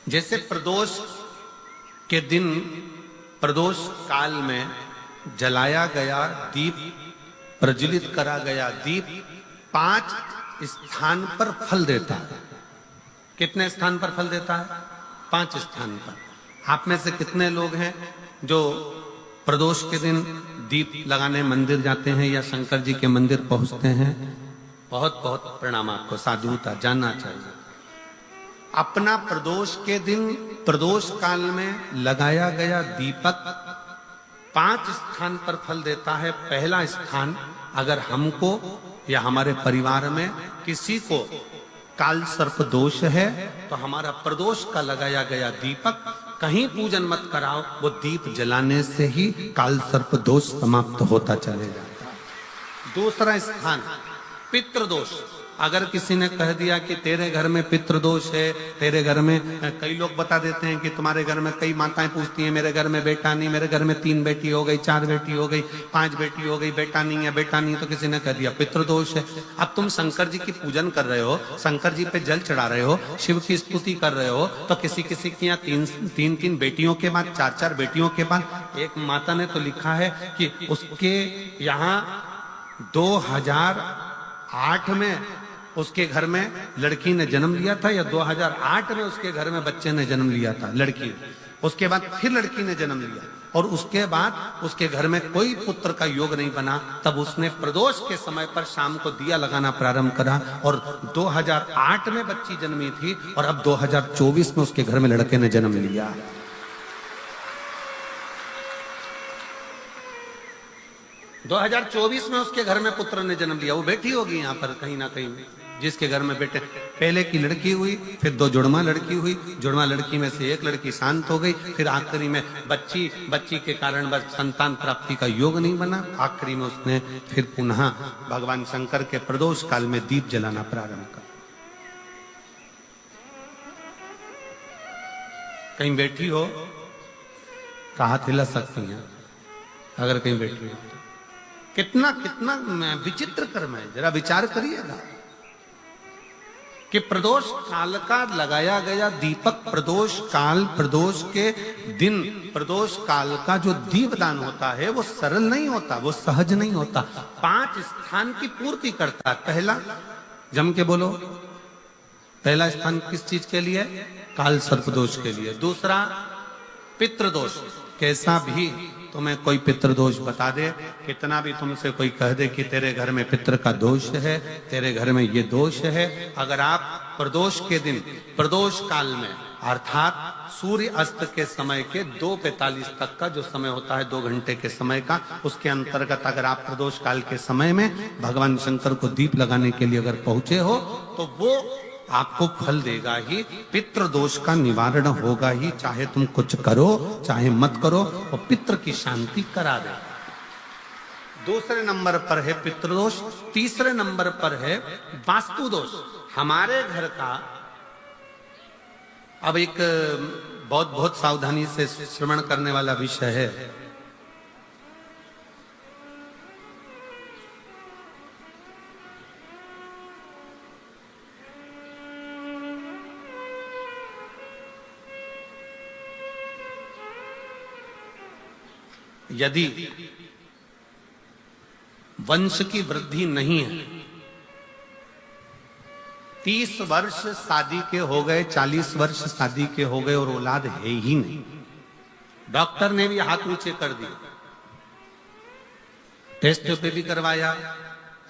जैसे प्रदोष के दिन प्रदोष काल में जलाया गया दीप, प्रज्वलित करा गया दीप 5 स्थान पर फल देता है। कितने स्थान पर फल देता है? 5 स्थान पर। आप में से कितने लोग हैं जो प्रदोष के दिन दीप लगाने मंदिर जाते हैं या शंकर जी के मंदिर पहुंचते हैं? बहुत बहुत प्रणाम आपको, साधुता जानना चाहिए। अपना प्रदोष के दिन प्रदोष काल में लगाया गया दीपक 5 स्थान पर फल देता है। पहला स्थान, अगर हमको या हमारे परिवार में किसी को काल सर्प दोष है तो हमारा प्रदोष का लगाया गया दीपक कहीं पूजन मत कराओ, वो दीप जलाने से ही काल सर्प दोष समाप्त होता चले जाता है। दूसरा स्थान, पितृदोष। अगर किसी ने कह दिया कि तेरे घर में पितृदोष है, तेरे घर में, कई लोग बता देते हैं कि तुम्हारे घर में, कई माताएं पूछती हैं मेरे घर में बेटा नहीं, मेरे घर में 3 बेटी हो गई, 4 बेटी हो गई, 5 बेटी हो गई, बेटा नहीं है, बेटा नहीं, तो किसी ने कह दिया पितृदोष है। अब तुम शंकर जी की पूजन कर रहे हो, शंकर जी पे जल चढ़ा रहे हो, शिव की स्तुति कर रहे हो, तो किसी किसी की यहाँ 3 बेटियों के बाद, 4 बेटियों के बाद, एक माता ने तो लिखा है कि उसके यहाँ 2008 में उसके घर में लड़की ने जन्म लिया था, या 2008 में उसके घर में बच्चे ने जन्म लिया था, लड़की। उसके बाद फिर लड़की ने जन्म लिया और उसके बाद उसके घर में कोई पुत्र का योग नहीं बना। तब उसने प्रदोष के समय पर शाम को दिया लगाना प्रारंभ करा और 2008 में बच्ची जन्मी थी और अब 2024 में उसके घर में लड़के ने जन्म लिया। दो 2024 में उसके घर में पुत्र ने जन्म लिया। वो बेटी होगी यहाँ पर कहीं ना कहीं, जिसके घर में बेटे, पहले की लड़की हुई, फिर 2 जुड़वा लड़की हुई, जुड़वा लड़की में से एक लड़की शांत हो गई, फिर आखिरी में बच्ची के कारण बस संतान प्राप्ति का योग नहीं बना। आखिरी में उसने फिर पुनः भगवान शंकर के प्रदोष काल में दीप जलाना प्रारंभ कर। कहीं बैठी हो तो हाथ हिला सकती हैं, अगर कहीं बैठी हो। कितना कितना विचित्र कर्म है, जरा विचार करिएगा कि प्रदोष काल का लगाया गया दीपक, प्रदोष काल, प्रदोष के दिन, प्रदोष काल का जो दीपदान होता है वो सरल नहीं होता, वो सहज नहीं होता। 5 स्थान की पूर्ति करता है। पहला, जम के बोलो, पहला स्थान किस चीज के लिए? काल सर्प दोष के लिए। दूसरा, पितृदोष। कैसा भी तुम्हें कोई पितृदोष बता दे, कितना भी तुमसे कोई कह दे कि तेरे घर में पितृ का दोष है, तेरे घर में ये दोष है, अगर आप प्रदोष के दिन, प्रदोष काल में, अर्थात सूर्य अस्त के समय के 2:45 तक का जो समय होता है, 2 घंटे के समय का, उसके अंतर्गत अगर आप प्रदोष काल के समय में भगवान शंकर को दीप लगाने के लिए अगर पहुंचे हो तो वो आपको फल देगा ही, पितृदोष का निवारण होगा ही। चाहे तुम कुछ करो चाहे मत करो, वो पितृ की शांति करा दे। दूसरे नंबर पर है पितृदोष। तीसरे नंबर पर है वास्तु दोष। हमारे घर का, अब एक बहुत सावधानी से श्रवण करने वाला विषय है। यदि वंश की वृद्धि नहीं है, 30 वर्ष शादी के हो गए, 40 वर्ष शादी के हो गए और औलाद है ही नहीं, डॉक्टर ने भी हाथ ऊंचे कर दिए, टेस्ट पे भी करवाया,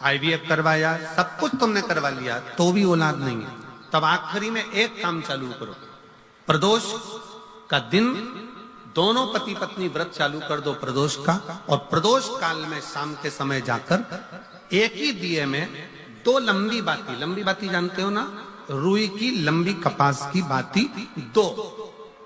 IVF करवाया, सब कुछ तुमने करवा लिया, तो भी औलाद नहीं है, तब आखिरी में एक काम चालू करो। प्रदोष का दिन दोनों पति पत्नी व्रत चालू कर दो प्रदोष का, और प्रदोष काल में शाम के समय जाकर एक ही दिए में 2 लंबी बाती जानते हो ना, रुई की लंबी कपास की बाती 2,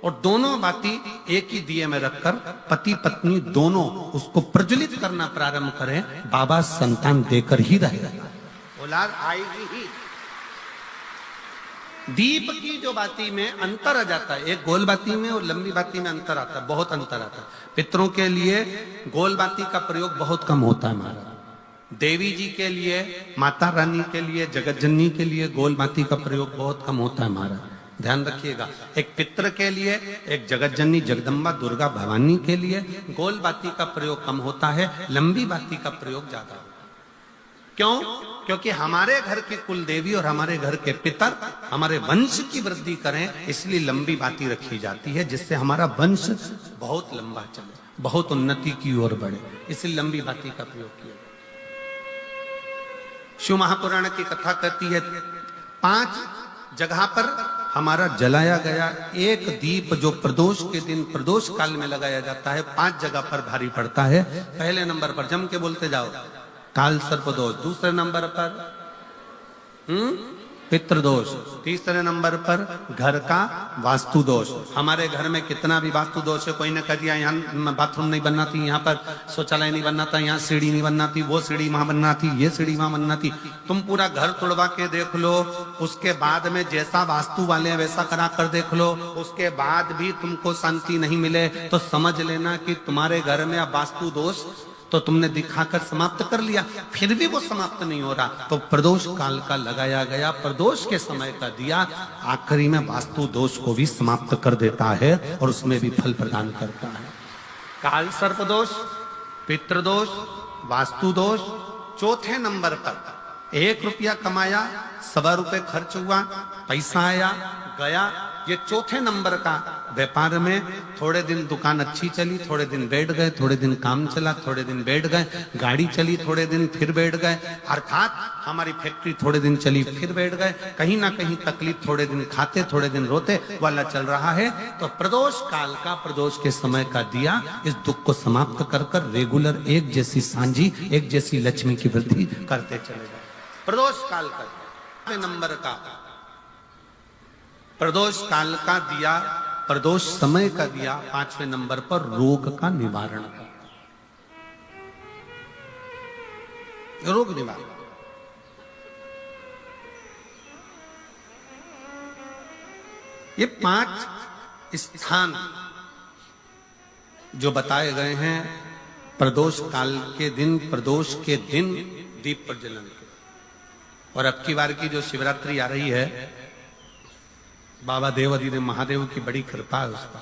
और दोनों बाती एक ही दिए में रखकर पति पत्नी दोनों उसको प्रज्वलित करना प्रारंभ करें। बाबा संतान देकर ही रहेगा, औलाद आएगी ही। दीप की जो बाती में अंतर आ जाता है, एक गोल बाती में और लंबी बाती में अंतर आता है, बहुत अंतर आता है। पितरों के लिए गोल बाती का प्रयोग बहुत कम होता है महाराज। देवी जी के लिए, माता रानी के लिए, जगत जननी के लिए गोल बाती का प्रयोग बहुत कम होता है महाराज। ध्यान रखिएगा। एक पितृ के लिए, एक जगत जननी जगदम्बा दुर्गा भवानी के लिए गोल बाती का प्रयोग कम होता है, लंबी बाती का प्रयोग ज्यादा होता है। क्यों? क्योंकि हमारे घर की कुल देवी और हमारे घर के पितर हमारे वंश की वृद्धि करें, इसलिए लंबी बाती रखी जाती है, जिससे हमारा वंश बहुत लंबा चले, बहुत उन्नति की ओर बढ़े, इसलिए लंबी बाती का प्रयोग किया। शिव महापुराण की कथा कहती है 5 जगह पर हमारा जलाया गया एक दीप जो प्रदोष के दिन प्रदोष काल में लगाया जाता है, 5 जगह पर भारी पड़ता है। पहले नंबर पर जम के बोलते जाओ, काल सर्प दोष। दूसरे नंबर पर पितृदोष। तीसरे नंबर पर घर का वास्तु दोष। हमारे घर में कितना भी वास्तु दोष है, कोई ने कह दिया यहाँ बाथरूम नहीं बनना थी, यहाँ पर शौचालय नहीं बनना था, यहाँ सीढ़ी नहीं बनना थी, वो सीढ़ी वहां बनना थी, ये सीढ़ी वहां बनना थी। तुम पूरा घर तोड़वा के देख लो, उसके बाद में जैसा वास्तु वाले हैं वैसा करा कर देख लो, उसके बाद भी तुमको शांति नहीं मिले तो समझ लेना कि तुम्हारे घर में अब वास्तु दोष तो तुमने दिखाकर समाप्त कर लिया, फिर भी वो समाप्त नहीं हो रहा। तो प्रदोष काल का लगाया गया प्रदोष के समय का दिया आखिरी में वास्तु दोष को भी समाप्त कर देता है और उसमें भी फल प्रदान करता है। काल सर्प दोष, पितृदोष, वास्तु दोष। चौथे नंबर पर 1 रुपया कमाया, 1.25 रुपये खर्च हुआ, पैसा आया गया। ये चौथे नंबर का व्यापार में थोड़े दिन दुकान अच्छी चली, थोड़े दिन बैठ गए, थोड़े दिन काम चला, थोड़े दिन बैठ गए, गाड़ी चली थोड़े दिन फिर बैठ गए, अर्थात हमारी फैक्ट्री थोड़े दिन चली फिर बैठ गए, कहीं ना कहीं तकलीफ, थोड़े दिन खाते थोड़े दिन रोते वाला चल रहा है। तो प्रदोष काल का प्रदोष के समय का दिया इस दुख को समाप्त कर कर रेगुलर एक जैसी सांझी, एक जैसी लक्ष्मी की वृद्धि करते चले गए। प्रदोष काल का नंबर का प्रदोष काल का दिया, प्रदोष समय का दिया 5वें नंबर पर रोग का निवारण का, रोग निवारण। ये 5 स्थान जो बताए गए हैं प्रदोष काल के दिन, प्रदोष के दिन दीप प्रज्वलन के। और अब की बार की जो शिवरात्रि आ रही है, बाबा देवाधिदेव महादेव की बड़ी कृपा है उस पर,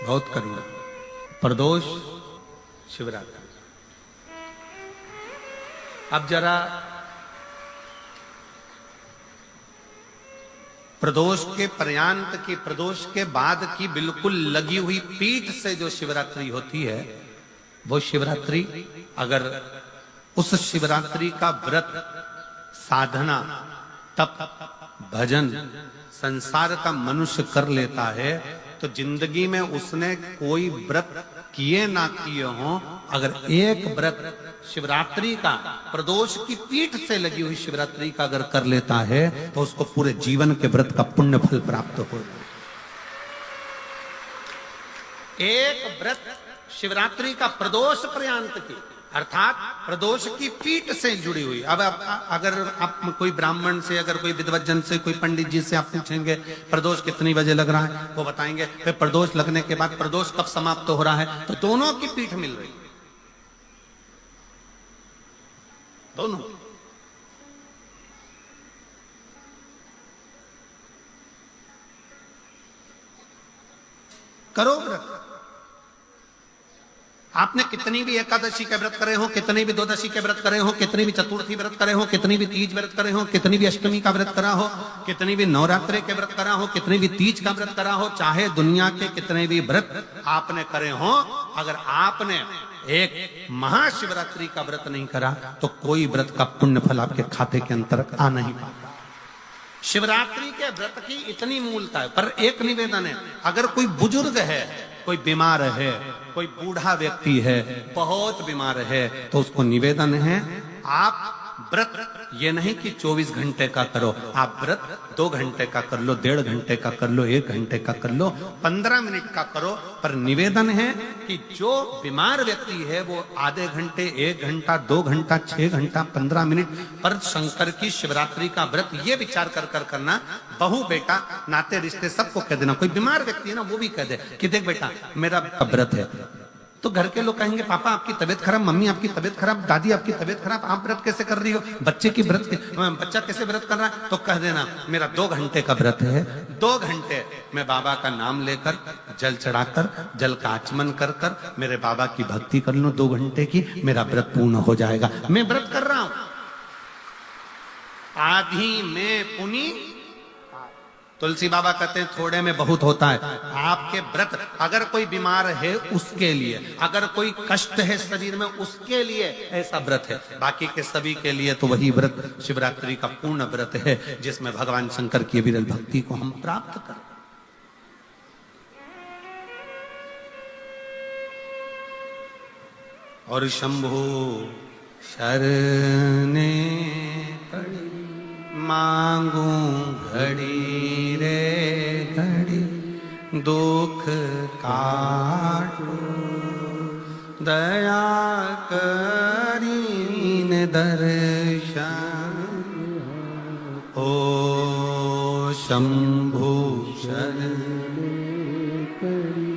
बहुत करुणा। प्रदोष शिवरात्रि। अब जरा प्रदोष के पर्यांत की, प्रदोष के बाद की बिल्कुल लगी हुई पीठ से जो शिवरात्रि होती है, वो शिवरात्रि अगर उस शिवरात्रि का व्रत, साधना, तप, भजन, संसार का मनुष्य कर लेता है तो जिंदगी में उसने कोई व्रत किए ना किए हो, अगर एक व्रत शिवरात्रि का, प्रदोष की पीठ से लगी हुई शिवरात्रि का अगर कर लेता है तो उसको पूरे जीवन के व्रत का पुण्य फल प्राप्त हो। एक व्रत शिवरात्रि का प्रदोष पर्यंत की, अर्थात प्रदोष की पीठ से जुड़ी हुई। अब अगर आप कोई ब्राह्मण से, अगर कोई विद्वज्जन से, कोई पंडित जी से आप पूछेंगे प्रदोष कितनी बजे लग रहा है, वो बताएंगे। फिर प्रदोष लगने के बाद प्रदोष कब समाप्त हो रहा है, तो दोनों की पीठ मिल रही, दोनों। करो व्रत। आपने कितनी भी एकादशी के व्रत करे हो, कितनी भी द्वादशी के व्रत करे हो, कितनी भी चतुर्थी व्रत करे हो, कितनी भी तीज व्रत करे हो, कितनी भी अष्टमी का व्रत करा हो, कितनी भी नवरात्रि के व्रत करा हो, कितनी भी तीज का व्रत करा हो, चाहे दुनिया के कितने भी व्रत आपने करे हो, अगर आपने एक महाशिवरात्रि का व्रत नहीं करा तो कोई व्रत का पुण्य फल आपके खाते के अंतर्गत आ नहीं पाता। शिवरात्रि के व्रत की इतनी मूलता है। पर एक निवेदन है, अगर कोई बुजुर्ग है, कोई बीमार है, कोई बूढ़ा व्यक्ति है, बहुत बीमार है, तो उसको निवेदन है आप व्रत ये नहीं कि 24 घंटे का करो, आप व्रत 2 घंटे का कर लो, 1.5 घंटे का कर लो, 1 घंटे का कर लो, 15 मिनट का करो। पर निवेदन है कि जो बीमार व्यक्ति है वो आधे घंटे, 1 घंटा, 2 घंटा, 6 घंटा, 15 मिनट पर शंकर की शिवरात्रि का व्रत ये विचार कर करना, बहू बेटा नाते रिश्ते सबको कह देना। कोई बीमार व्यक्ति है ना, वो भी कह दे कि देख बेटा मेरा व्रत है, तो घर के लोग कहेंगे पापा आपकी तबीयत खराब, मम्मी आपकी तबीयत खराब, दादी आपकी तबीयत खराब, आप व्रत कैसे कर रही हो, बच्चा कैसे व्रत कर रहा है? तो कह देना मेरा 2 घंटे का व्रत है, 2 घंटे मैं बाबा का नाम लेकर जल चढ़ाकर जल का आचमन कर कर मेरे बाबा की भक्ति कर लूं 2 घंटे की, मेरा व्रत पूर्ण हो जाएगा। मैं व्रत कर रहा हूं, आधी में पुनी। तुलसी बाबा कहते हैं थोड़े में बहुत होता है। आपके व्रत अगर कोई बीमार है उसके लिए, अगर कोई कष्ट है शरीर में उसके लिए ऐसा व्रत है, बाकी के सभी के लिए तो वही व्रत शिवरात्रि का पूर्ण व्रत है जिसमें भगवान शंकर की विरल भक्ति को हम प्राप्त करें। और शंभो शरणे पड़ी मांगू घड़ी रे घड़ी, दुख काटो दया करीन दर्शन। ओ शंभु शरणे पड़ी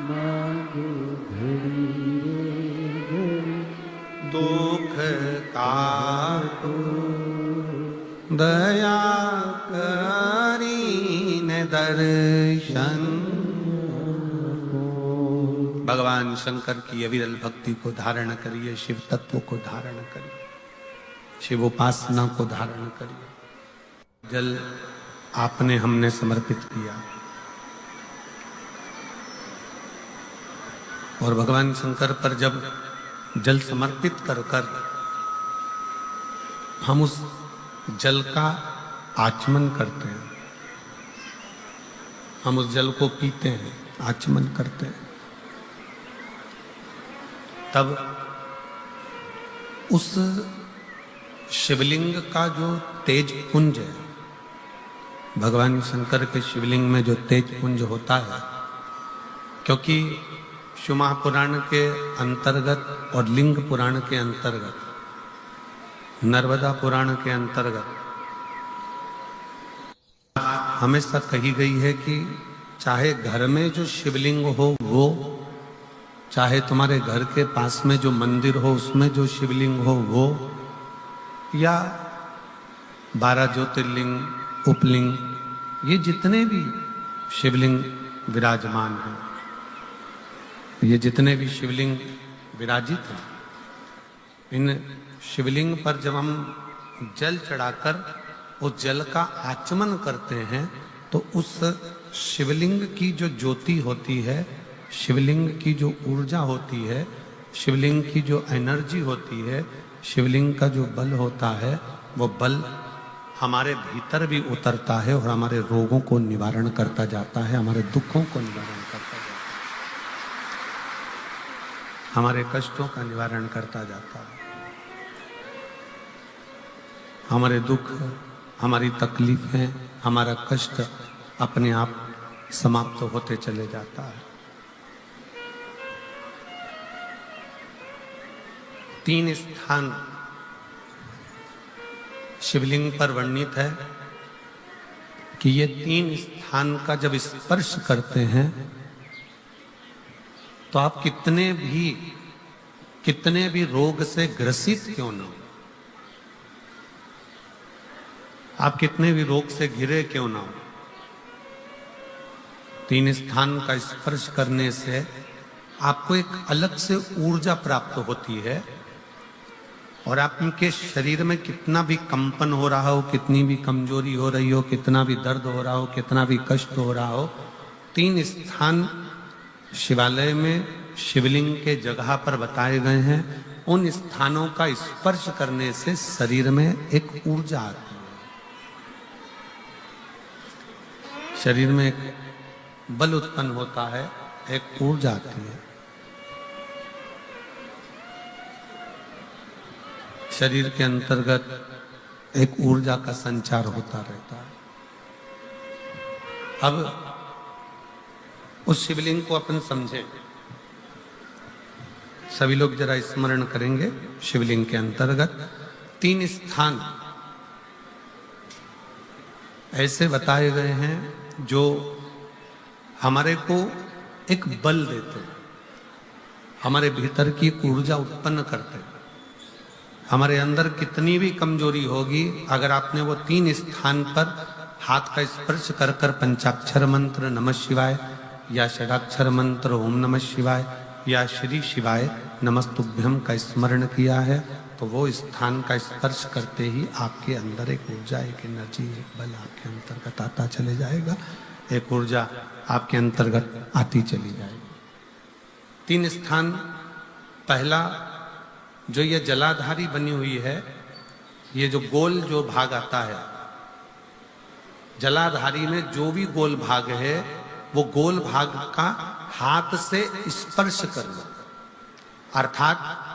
मांगू घड़ी रे घड़ी, दुख काटो दया करीन दर्शन। भगवान शंकर की अविरल भक्ति को धारण करिए, शिव तत्व को धारण करिए, शिव उपासना को धारण करिए। जल आपने हमने समर्पित किया और भगवान शंकर पर जब जल समर्पित कर कर हम उस जल का आचमन करते हैं, हम उस जल को पीते हैं, आचमन करते हैं, तब उस शिवलिंग का जो तेज पुंज है, भगवान शंकर के शिवलिंग में जो तेज पुंज होता है, क्योंकि शिव महापुराण के अंतर्गत और लिंग पुराण के अंतर्गत, नर्मदा पुराण के अंतर्गत हमेशा कही गई है कि चाहे घर में जो शिवलिंग हो वो, चाहे तुम्हारे घर के पास में जो मंदिर हो उसमें जो शिवलिंग हो वो, या 12 ज्योतिर्लिंग, उपलिंग, ये जितने भी शिवलिंग विराजमान हैं, ये जितने भी शिवलिंग विराजित हैं, इन शिवलिंग पर जब हम जल चढ़ाकर उस जल का आचमन करते हैं तो उस शिवलिंग की जो ज्योति होती है, शिवलिंग की जो ऊर्जा होती है, शिवलिंग की जो एनर्जी होती है, शिवलिंग का जो बल होता है, वो बल हमारे भीतर भी उतरता है और हमारे रोगों को निवारण करता जाता है, हमारे दुखों को निवारण करता जाता है, हमारे कष्टों का निवारण करता जाता है, हमारे दुख, हमारी तकलीफें, हमारा कष्ट अपने आप समाप्त होते चले जाता है। 3 स्थान शिवलिंग पर वर्णित है कि ये 3 स्थान का जब स्पर्श करते हैं तो आप कितने भी रोग से ग्रसित क्यों ना हो, आप कितने भी रोग से घिरे क्यों ना हो, 3 स्थान का स्पर्श करने से आपको एक अलग से ऊर्जा प्राप्त होती है और आपके शरीर में कितना भी कंपन हो रहा हो, कितनी भी कमजोरी हो रही हो, कितना भी दर्द हो रहा हो, कितना भी कष्ट हो रहा हो, 3 स्थान शिवालय में शिवलिंग के जगह पर बताए गए हैं। उन स्थानों का स्पर्श करने से शरीर में एक ऊर्जा आती है, शरीर में एक बल उत्पन्न होता है, एक ऊर्जा आती है, शरीर के अंतर्गत एक ऊर्जा का संचार होता रहता है। अब उस शिवलिंग को अपन समझे, सभी लोग जरा स्मरण करेंगे। शिवलिंग के अंतर्गत 3 स्थान ऐसे बताए गए हैं जो हमारे को एक बल देते हैं, हमारे भीतर की ऊर्जा उत्पन्न करते हैं। हमारे अंदर कितनी भी कमजोरी होगी, अगर आपने वो 3 स्थान पर हाथ का स्पर्श कर कर पंचाक्षर मंत्र नमः शिवाय या षडाक्षर मंत्र ओम नमः शिवाय या श्री शिवाय नमस्तुभ्यम का स्मरण किया है, तो वो स्थान का स्पर्श करते ही आपके अंदर एक ऊर्जा, एक एनर्जी, एक बल आपके अंतर्गत आता चले जाएगा, एक ऊर्जा आपके अंतर्गत आती चली जाएगी। 3 स्थान, पहला जो ये जलाधारी बनी हुई है, ये जो गोल जो भाग आता है, जलाधारी में जो भी गोल भाग है, वो गोल भाग का हाथ से स्पर्श करना, अर्थात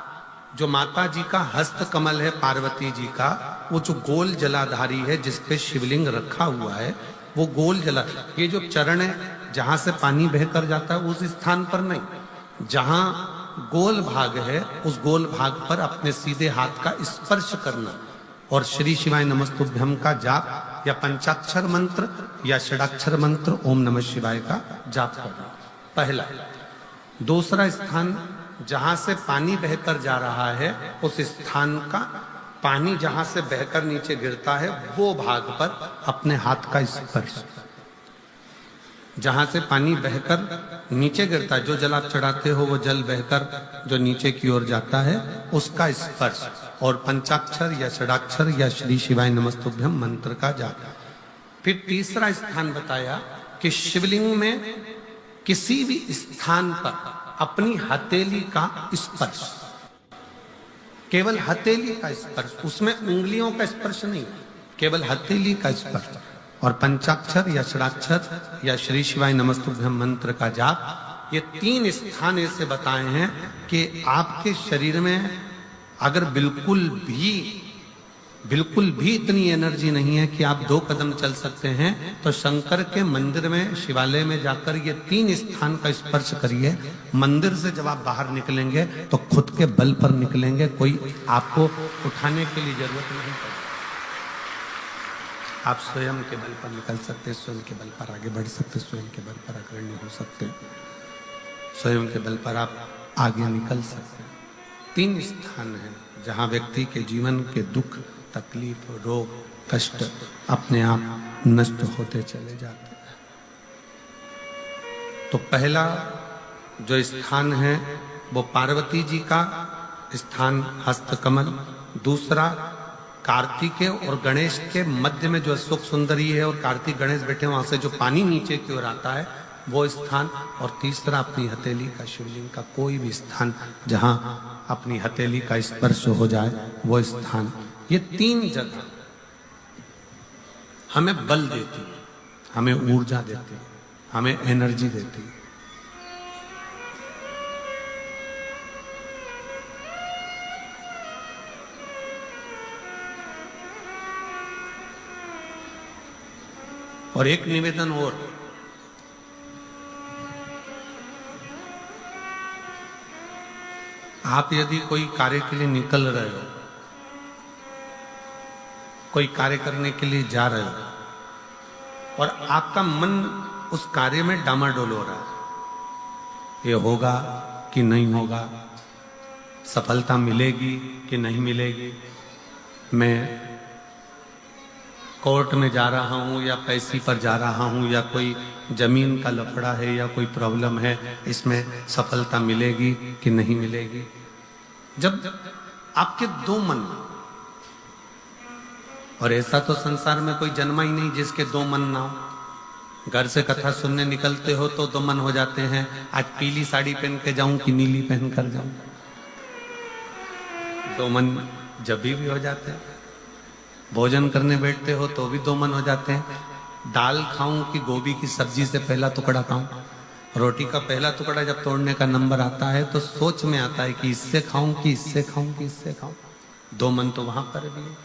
जो माता जी का हस्त कमल है पार्वती जी का, वो जो गोल जलाधारी है जिस पे शिवलिंग रखा हुआ है, वो गोल जला, ये जो चरण है जहां से पानी बहकर जाता है उस स्थान पर नहीं, जहां गोल भाग है उस गोल भाग पर अपने सीधे हाथ का स्पर्श करना और श्री शिवाय नमस्तुभ्यम का जाप या पंचाक्षर मंत्र या षडाक्षर मंत्र ओम नमः शिवाय का जाप करना, पहला। दूसरा स्थान, जहां से पानी बहकर जा रहा है उस स्थान का पानी जहां से बहकर नीचे गिरता है वो भाग पर अपने हाथ का स्पर्श, जहां से पानी बहकर नीचे गिरता है, जो जल आप चढ़ाते हो वो जल बहकर जो नीचे की ओर जाता है उसका स्पर्श, और पंचाक्षर या षडाक्षर या श्री शिवाय नमस्तुभ्यम मंत्र का जाप। फिर तीसरा स्थान बताया कि शिवलिंग में किसी भी स्थान पर अपनी हथेली का स्पर्श, केवल हथेली का स्पर्श, उसमें उंगलियों का स्पर्श नहीं, केवल हथेली का स्पर्श, और पंचाक्षर या षडाक्षर या श्री शिवाय नमस्तुभ्यम मंत्र का जाप। ये 3 स्थान ऐसे बताए हैं कि आपके शरीर में अगर बिल्कुल भी इतनी एनर्जी नहीं है कि आप 2 कदम चल सकते हैं, तो शंकर के मंदिर में, शिवालय में जाकर ये 3 स्थान का स्पर्श करिए। मंदिर से जब आप बाहर निकलेंगे तो खुद के बल पर निकलेंगे, कोई आपको उठाने के लिए जरूरत नहीं पड़ेगी। आप स्वयं के बल पर निकल सकते, स्वयं के बल पर आगे बढ़ सकते, स्वयं के बल पर अग्रणी हो सकते, स्वयं के बल पर आप आगे निकल सकते। 3 स्थान हैं जहां व्यक्ति के जीवन के दुख, तकलीफ, रोग, कष्ट अपने आप नष्ट होते चले जाते हैं। तो पहला जो स्थान है वो पार्वती जी का स्थान हस्तकमल, दूसरा कार्तिकेय और गणेश के मध्य में जो अशोक सुंदरी है और कार्तिक गणेश बैठे वहां से जो पानी नीचे की ओर आता है वो स्थान, और तीसरा अपनी हथेली का, शिवलिंग का कोई भी स्थान जहां अपनी हथेली का स्पर्श हो जाए वो स्थान। ये 3 जगह हमें बल देती है, हमें ऊर्जा देती है, हमें एनर्जी देती है। और एक निवेदन और, आप यदि कोई कार्य के लिए निकल रहे हो, कोई कार्य करने के लिए जा रहे हो और आपका मन उस कार्य में डामाडोल हो रहा है, ये होगा कि नहीं होगा, सफलता मिलेगी कि नहीं मिलेगी, मैं कोर्ट में जा रहा हूं या पैसे पर जा रहा हूं या कोई जमीन का लफड़ा है या कोई प्रॉब्लम है, इसमें सफलता मिलेगी कि नहीं मिलेगी। जब आपके 2 मन, और ऐसा तो संसार में कोई जन्मा ही नहीं जिसके 2 मन ना हो। घर से कथा सुनने निकलते हो तो 2 मन हो जाते हैं, आज पीली साड़ी पहन के जाऊं कि नीली पहन कर जाऊं, 2 मन जब भी हो जाते हैं। भोजन करने बैठते हो तो भी 2 मन हो जाते हैं, दाल खाऊं कि गोभी की सब्जी से पहला टुकड़ा खाऊं। रोटी का पहला टुकड़ा जब तोड़ने का नंबर आता है तो सोच में आता है कि इससे खाऊं कि इससे खाऊं कि इससे खाऊं। 2 मन तो वहां पर भी है।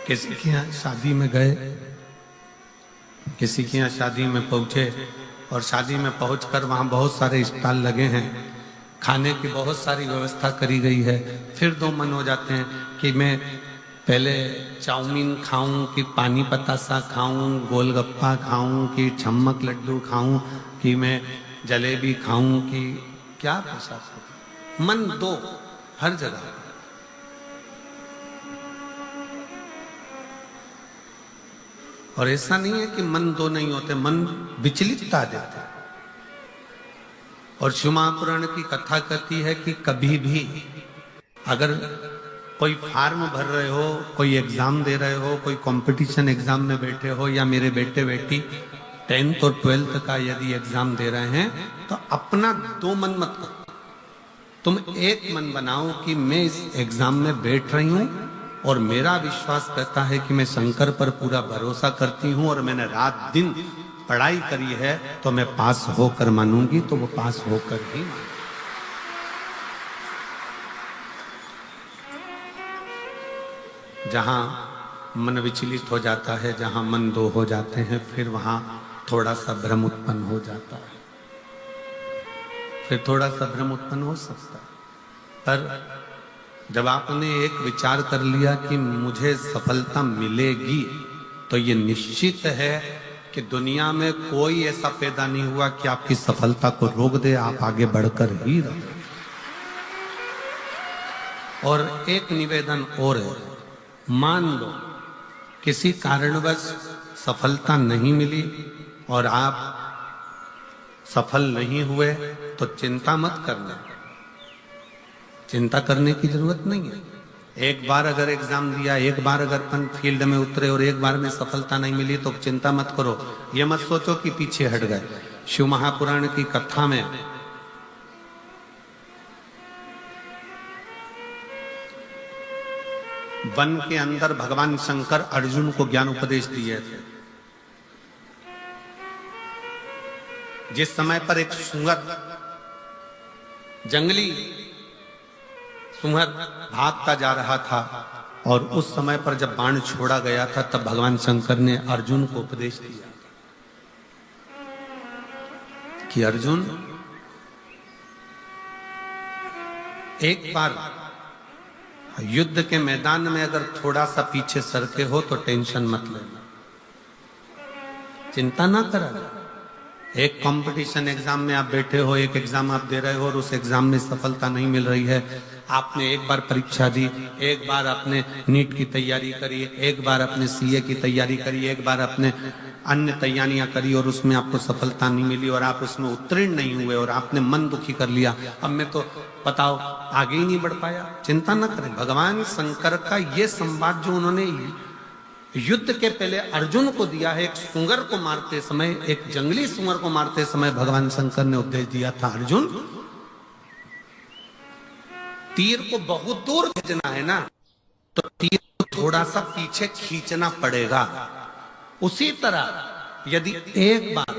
किसी के यहाँ शादी में गए, किसी के यहाँ शादी में पहुंचे और शादी में पहुंचकर वहां बहुत सारे स्टॉल लगे हैं, खाने की बहुत सारी व्यवस्था करी गई है, फिर 2 मन हो जाते हैं कि मैं पहले चाउमीन खाऊं कि पानी पतासा खाऊं, गोलगप्पा खाऊं कि छम्मक लड्डू खाऊं, कि मैं जलेबी खाऊं कि क्या प्रसाद करूं। मन दो हर जगह। और ऐसा नहीं है कि मन दो नहीं होते, मन विचलितता देते। और शिव महापुराण की कथा कहती है कि कभी भी अगर कोई फॉर्म भर रहे हो, कोई एग्जाम दे रहे हो, कोई कंपटीशन एग्जाम में बैठे हो, या मेरे बेटे बेटी 10th और 12th का यदि एग्जाम दे रहे हैं, तो अपना दो मन मत करो। तुम एक मन बनाओ कि मैं इस एग्जाम में बैठ रही हूं और मेरा विश्वास कहता है कि मैं शंकर पर पूरा भरोसा करती हूं और मैंने रात दिन पढ़ाई करी है, तो मैं पास होकर मानूंगी, तो वो पास होकर ही मानूंगी। जहां मन विचलित हो जाता है, जहां मन दो हो जाते हैं, फिर वहां थोड़ा सा भ्रम उत्पन्न हो जाता है, फिर थोड़ा सा भ्रम उत्पन्न हो सकता है। पर जब आपने एक विचार कर लिया कि मुझे सफलता मिलेगी, तो ये निश्चित है कि दुनिया में कोई ऐसा पैदा नहीं हुआ कि आपकी सफलता को रोक दे, आप आगे बढ़कर ही रहे। और एक निवेदन और है, मान लो किसी कारणवश सफलता नहीं मिली और आप सफल नहीं हुए, तो चिंता मत करना। चिंता करने की जरूरत नहीं है। एक बार अगर एग्जाम दिया, एक बार अगर फील्ड में उतरे और एक बार में सफलता नहीं मिली, तो चिंता मत करो। ये मत सोचो कि पीछे हट गए। शिव महापुराण की कथा में वन के अंदर भगवान शंकर अर्जुन को ज्ञान उपदेश दिए थे। जिस समय पर एक सुअर, जंगली सुअर भागता जा रहा था, और उस समय पर जब बाण छोड़ा गया था, तब भगवान शंकर ने अर्जुन को उपदेश दिया कि अर्जुन, एक बार युद्ध के मैदान में अगर थोड़ा सा पीछे सरके हो तो टेंशन मत लेना, चिंता ना करा। एक कंपटीशन एग्जाम में आप बैठे हो, एक एग्जाम आप दे रहे हो और उस एग्जाम में सफलता नहीं मिल रही है। आपने एक बार परीक्षा दी, एक बार आपने नीट की तैयारी करी, एक बार आपने सीए की तैयारी करी, एक बार आपने अन्य तैयारियां करी और उसमें आपको सफलता नहीं मिली और आप उसमें उत्तीर्ण नहीं हुए और आपने मन दुखी कर लिया। अब मैं तो बताओ आगे ही नहीं बढ़ पाया। चिंता न करें। भगवान शंकर का ये संवाद जो उन्होंने युद्ध के पहले अर्जुन को दिया है, एक सुअर को मारते समय, एक जंगली सुअर को मारते समय भगवान शंकर ने उपदेश दिया था, अर्जुन तीर को बहुत दूर भेजना है ना, तो तीर को थोड़ा सा पीछे खींचना पड़ेगा। उसी तरह यदि एक बार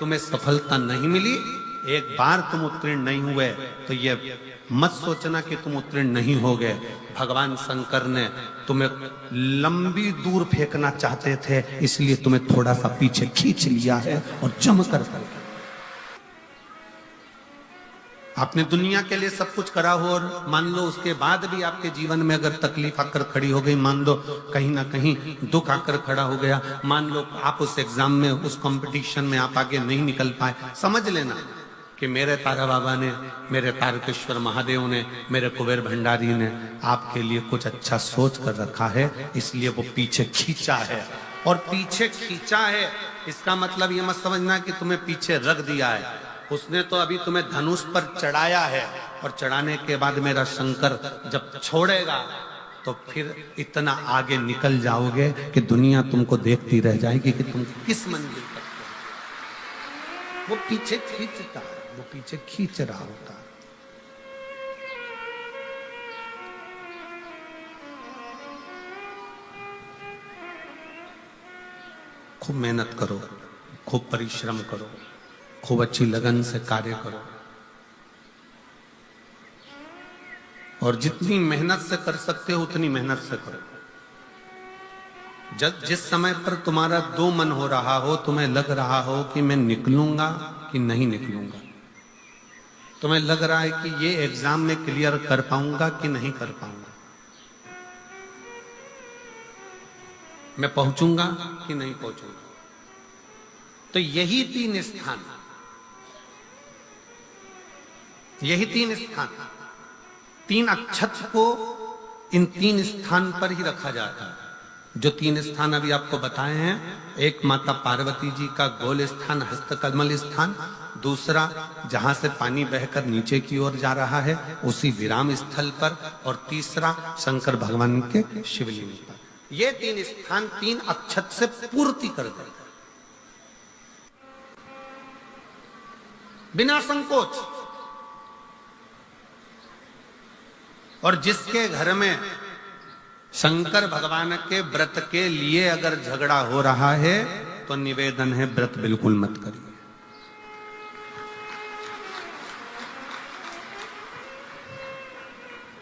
तुम्हें सफलता नहीं मिली, एक बार तुम उत्तीर्ण नहीं हुए, तो ये मत सोचना कि तुम उत्तीर्ण नहीं हो गए। भगवान शंकर ने तुम्हें लंबी दूर फेंकना चाहते थे, इसलिए तुम्हें थोड़ा सा पीछे खींच लिया है और जम कर आपने दुनिया के लिए सब कुछ करा हो, और मान लो उसके बाद भी आपके जीवन में अगर तकलीफ आकर खड़ी हो गई, मान लो कहीं ना कहीं दुख आकर खड़ा हो गया, मान लो आप उस एग्जाम में, उस कंपटीशन में आप आगे नहीं निकल पाए, समझ लेना कि मेरे तारा बाबा ने, मेरे तारकेश्वर महादेव ने, मेरे कुबेर भंडारी ने आपके लिए कुछ अच्छा सोच कर रखा है, इसलिए वो पीछे खींचा है। और पीछे खींचा है इसका मतलब ये मत समझना कि तुम्हें पीछे रख दिया है। उसने तो अभी तुम्हें धनुष पर चढ़ाया है, और चढ़ाने के बाद मेरा शंकर जब छोड़ेगा तो फिर इतना आगे निकल जाओगे कि दुनिया तुमको देखती रह जाएगी कि तुम किस मंजिल तक पहुंचे। वो पीछे खींचता है, वो पीछे खींच रहा होता है। खूब मेहनत करो, खूब परिश्रम करो, खूब अच्छी लगन से कार्य करो, और जितनी मेहनत से कर सकते हो उतनी मेहनत से करो। जिस समय पर तुम्हारा दो मन हो रहा हो, तुम्हें लग रहा हो कि मैं निकलूंगा कि नहीं निकलूंगा, तुम्हें लग रहा है कि ये एग्जाम में क्लियर कर पाऊंगा कि नहीं कर पाऊंगा, मैं पहुंचूंगा कि नहीं पहुंचूंगा, तो यही 3 स्थान यही 3 स्थान, 3 अक्षत को इन 3 स्थान पर ही रखा जाता है। जो 3 स्थान अभी आपको बताए हैं, एक माता पार्वती जी का गोल स्थान हस्तकमल स्थान, दूसरा जहां से पानी बहकर नीचे की ओर जा रहा है उसी विराम स्थल पर, और तीसरा शंकर भगवान के शिवलिंग पर। ये 3 स्थान 3 अक्षत से पूर्ति कर देते बिना संकोच। और जिसके घर में शंकर भगवान के व्रत के लिए अगर झगड़ा हो रहा है तो निवेदन है, व्रत बिल्कुल मत करिए।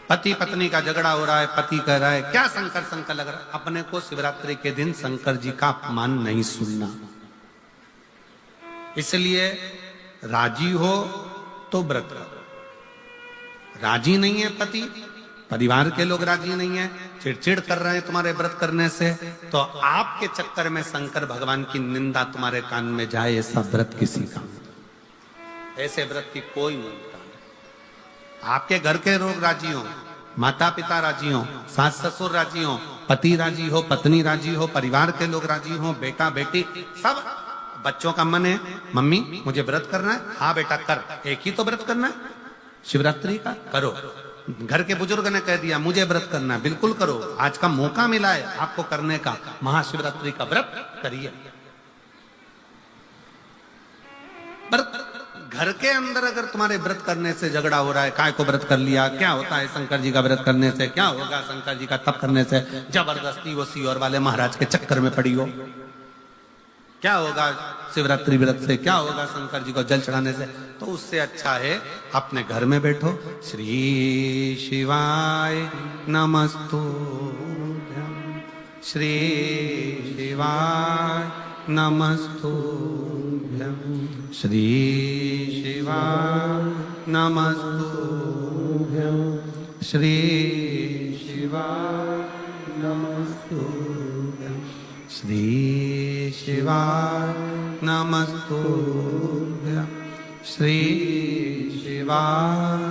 पति पत्नी का झगड़ा हो रहा है, पति कह रहा है क्या शंकर शंकर लग रहा है, अपने को शिवरात्रि के दिन शंकर जी का अपमान नहीं सुनना। इसलिए राजी हो तो व्रत करो, राजी नहीं है पति, परिवार के लोग राजी नहीं है, चिड़चिड़ कर रहे हैं तुम्हारे व्रत करने से, तो आपके चक्कर में शंकर भगवान की निंदा तुम्हारे कान में जाए, ऐसा व्रत किसी का, ऐसे व्रत की कोई मूलता नहीं। आपके घर के लोग राजी हो, माता पिता राजी हो, सास ससुर राजी हो, पति राजी हो, पत्नी राजी हो, परिवार के लोग राजी हो, बेटा बेटी सब, बच्चों का मन है मम्मी मुझे व्रत करना है, हाँ बेटा कर, एक ही तो व्रत करना है शिवरात्रि का, करो। घर के बुजुर्ग ने कह दिया मुझे व्रत करना है, बिल्कुल करो, आज का मौका मिला है आपको करने का, महाशिवरात्रि का व्रत करिए। घर के अंदर अगर तुम्हारे व्रत करने से झगड़ा हो रहा है, काय को व्रत कर लिया, क्या होता है शंकर जी का व्रत करने से, क्या होगा शंकर जी का तप करने से, जबरदस्ती वो सीओर वाले महाराज के चक्कर में पड़ी हो, क्या होगा शिवरात्रि व्रत से, क्या होगा शंकर जी को जल चढ़ाने से, तो उससे अच्छा है अपने घर में बैठो, श्री शिवाय नमस्तुभ्यं, श्री शिवाय नमस्तुभ्यं, श्री शिवाय नमस्तुभ्यं, श्री शिवाय नमस्तुभ्यं, श्री शिवाय नमस्तुभ्यं, श्री शिवाय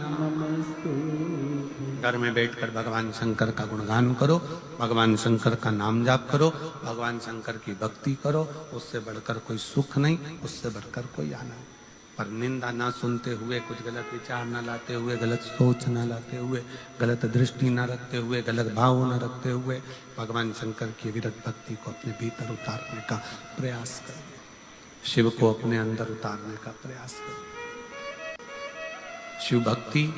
नमस्तुभ्यं। घर में बैठकर भगवान शंकर का गुणगान करो, भगवान शंकर का नाम जाप करो, भगवान शंकर की भक्ति करो, उससे बढ़कर कोई सुख नहीं, उससे बढ़कर कोई आनंद नहीं। पर निंदा ना सुनते हुए, कुछ गलत विचार ना लाते हुए, गलत सोच ना लाते हुए, गलत दृष्टि ना रखते हुए, गलत भाव ना रखते हुए भगवान शंकर की विरत भक्ति को अपने भीतर उतारने का प्रयास करें, शिव को अपने अंदर उतारने का प्रयास करें। शिव भक्ति,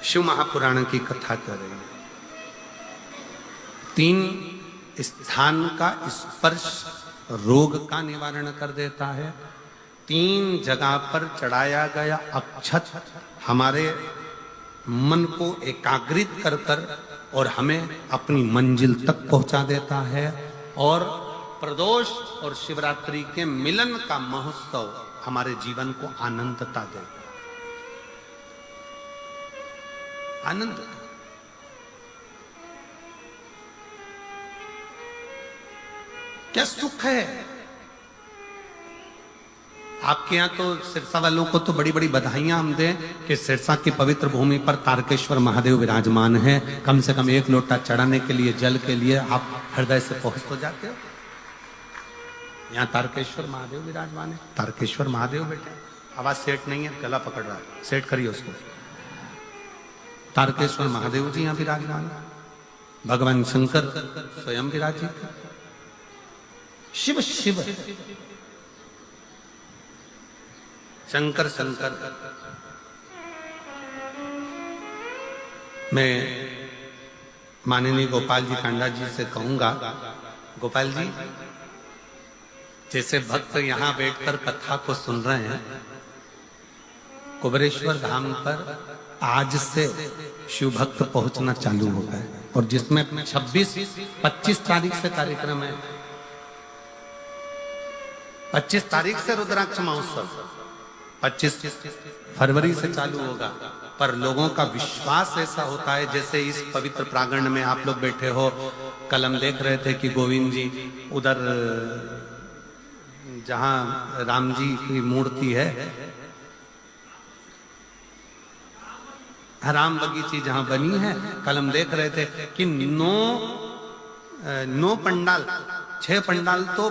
शिव महापुराण की कथा कर रही है। 3 स्थान का स्पर्श रोग का निवारण कर देता है। 3 जगह पर चढ़ाया गया अक्षत हमारे मन को एकाग्रित कर कर और हमें अपनी मंजिल तक पहुंचा देता है, और प्रदोष और शिवरात्रि के मिलन का महोत्सव हमारे जीवन को आनंदता देता है, आनंद। क्या सुख है। आपके यहाँ तो सिरसा वालों को तो बड़ी बड़ी बधाइयां हम दें कि सिरसा की पवित्र भूमि पर तारकेश्वर महादेव विराजमान है। कम से कम 1 लोटा चढ़ाने के लिए, जल के लिए आप हृदय से पहुंच तो जाते हो। यहाँ तारकेश्वर महादेव विराजमान है। तारकेश्वर महादेव बेटे, आवाज सेट नहीं है, गला पकड़ रहा है, सेट करिए उसको। तारकेश्वर महादेव जी यहाँ विराजमान है, भगवान शंकर स्वयं विराजित, शिव शिव शंकर शंकर। मैं माननीय गोपाल जी कांडा जी से कहूंगा, गोपाल जी जैसे भक्त यहां बैठकर कथा को सुन रहे हैं, कुबेरेश्वर धाम पर आज से शिव भक्त पहुंचना चालू हो गए, और जिसमें 26-25 तारीख से कार्यक्रम है। 25 तारीख से रुद्राक्ष महोत्सव, 25 फरवरी से चालू होगा। पर लोगों का विश्वास ऐसा होता है, जैसे इस पवित्र प्रांगण में आप लोग बैठे हो। कल हम देख रहे थे कि गोविंद जी उधर जहां राम जी की मूर्ति है हराम बगीची जहां बनी है, कल हम देख रहे थे कि 9 पंडाल, 6 पंडाल तो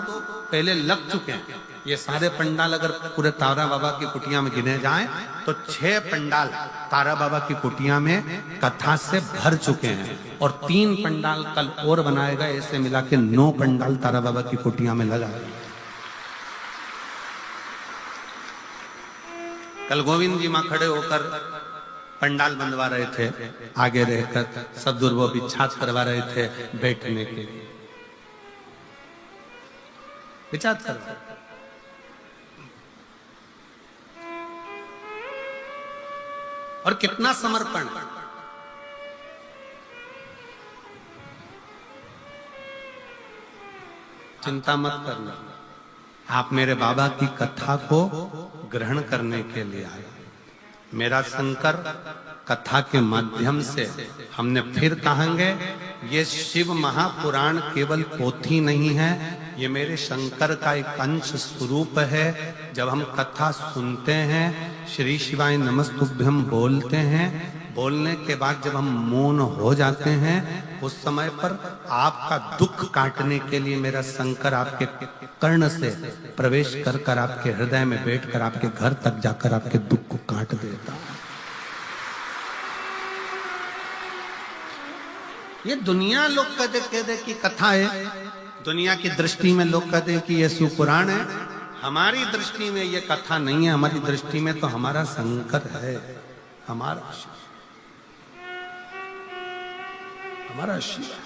पहले लग चुके हैं। ये सारे पंडाल अगर पूरे तारा बाबा की कुटिया में गिने जाएं तो 6 पंडाल तारा बाबा की कुटिया में कथा से भर चुके हैं, और 3 पंडाल कल और बनाएगा। ऐसे मिला के 9 पंडाल तारा बाबा की कुटिया में लगा है। कल गोविंद जी मां खड़े होकर पंडाल बंधवा रहे थे, आगे रहकर सदगुरु वो विचार करवा रहे थे बैठने के लिए। विचार कर, और कितना समर्पण। चिंता मत करना, आप मेरे बाबा की कथा को ग्रहण करने के लिए आए। मेरा शंकर कथा के माध्यम से हमने फिर कहेंगे, ये शिव महापुराण केवल पोथी नहीं है, ये मेरे शंकर का एक अंश स्वरूप है। जब हम कथा सुनते हैं, श्री शिवाय नमस्तुभ्यम बोलते हैं, बोलने के बाद जब हम मौन हो जाते हैं, उस समय पर आपका दुख काटने के लिए मेरा शंकर आपके कर्ण से प्रवेश कर कर आपके हृदय में बैठकर आपके घर तक जाकर आपके दुख को काट देता है। ये दुनिया लोग कहते कि कथा है, दुनिया की दृष्टि में लोग कहते हैं कि ये सुपुराण है। हमारी दृष्टि में ये कथा नहीं है, हमारी दृष्टि में तो हमारा शंकर है, हमारा शिव है।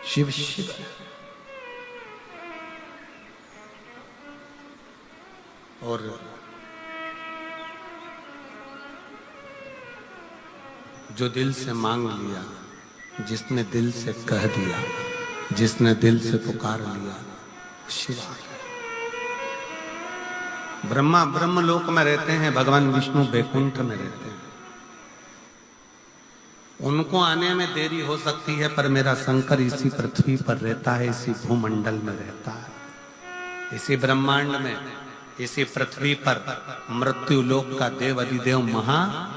शिव शिव और जो दिल से मांग लिया, जिसने दिल से कह दिया, जिसने दिल से पुकार लिया, शिवा। ब्रह्मा ब्रह्मलोक में रहते हैं, भगवान विष्णु बैकुंठ में रहते हैं। उनको आने में देरी हो सकती है, पर मेरा शंकर इसी पृथ्वी पर रहता है, इसी भूमंडल में रहता है, इसी ब्रह्मांड में, इसी पृथ्वी पर मृत्यु लोक का देव अधिदेव महा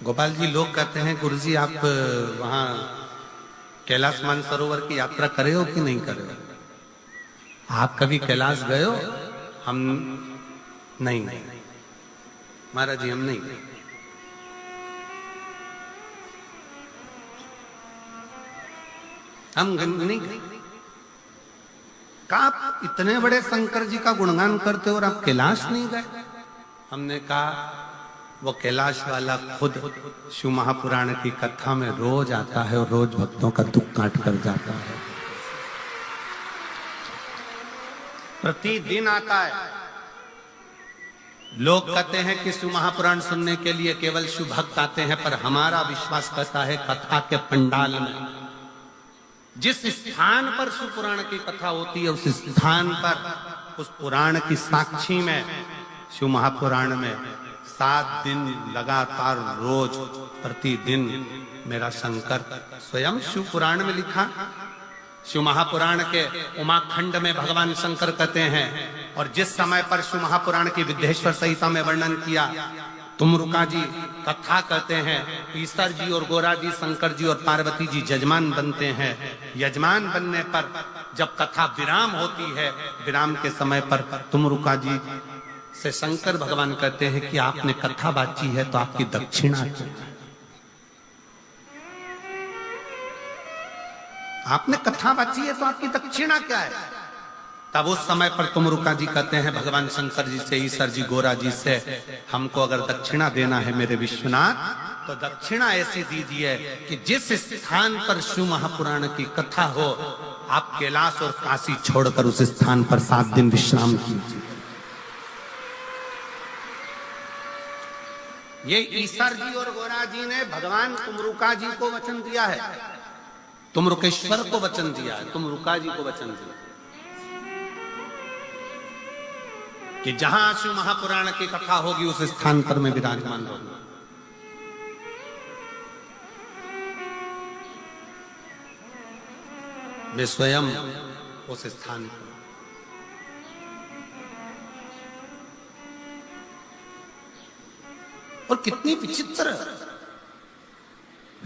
गोपाल जी, लोग कहते हैं गुरुजी आप वहां कैलाश मानसरोवर की यात्रा करे हो कि नहीं करे हो? आप कभी कैलाश गए हो? हम नहीं गए महाराज जी, हम नहीं गए। हम नहीं गए। कहा आप इतने बड़े शंकर जी का गुणगान करते हो और आप कैलाश नहीं गए? हमने कहा वो कैलाश वाला खुद शिव महापुराण की कथा में रोज आता है और रोज भक्तों का दुख काट कर जाता है, प्रतिदिन आता है। लोग कहते हैं कि शिव महापुराण सुनने के लिए केवल शिव भक्त आते हैं, पर हमारा विश्वास कहता है कथा के पंडाल में जिस स्थान पर शिव पुराण की कथा होती है, उस स्थान पर, उस पुराण की साक्षी में शिव महापुराण में 7 दिन लगातार रोज प्रतिदिन मेरा शंकर स्वयं शिव पुराण में लिखा। शिव महापुराण के उमाखंड में भगवान शंकर कहते हैं, और जिस समय पर शिव महापुराण की विद्येश्वर संहिता में वर्णन किया, तुमरुका जी कथा कहते हैं, ईश्वर जी और गोरा जी, शंकर जी और पार्वती जी यजमान बनते हैं। यजमान बनने पर जब कथा विराम होती है, विराम के समय पर तुमरुका जी से शंकर भगवान कहते हैं कि आपने कथा बाची है तो आपकी दक्षिणा क्या है? आपने कथा बाची है तो आपकी दक्षिणा क्या है? तब उस समय पर तुमरुका जी कहते हैं भगवान शंकर जी से, ईश्वर जी गोरा जी से, हमको अगर दक्षिणा देना है मेरे विश्वनाथ, तो दक्षिणा ऐसी दीजिए कि जिस स्थान पर शिव महापुराण की कथा हो, आप कैलाश और काशी छोड़कर उस स्थान पर 7 दिन विश्राम कीजिए। ये ईश्वर जी और गोरा जी ने भगवान तुमरुका जी को वचन दिया है, तुमरुकेश्वर को वचन दिया है, तुमरुका जी को वचन दिया। कि जहां शिव महापुराण की कथा होगी उस स्थान पर मैं विराजमान रहूंगा। मैं स्वयं उस स्थान पर। और कितनी विचित्र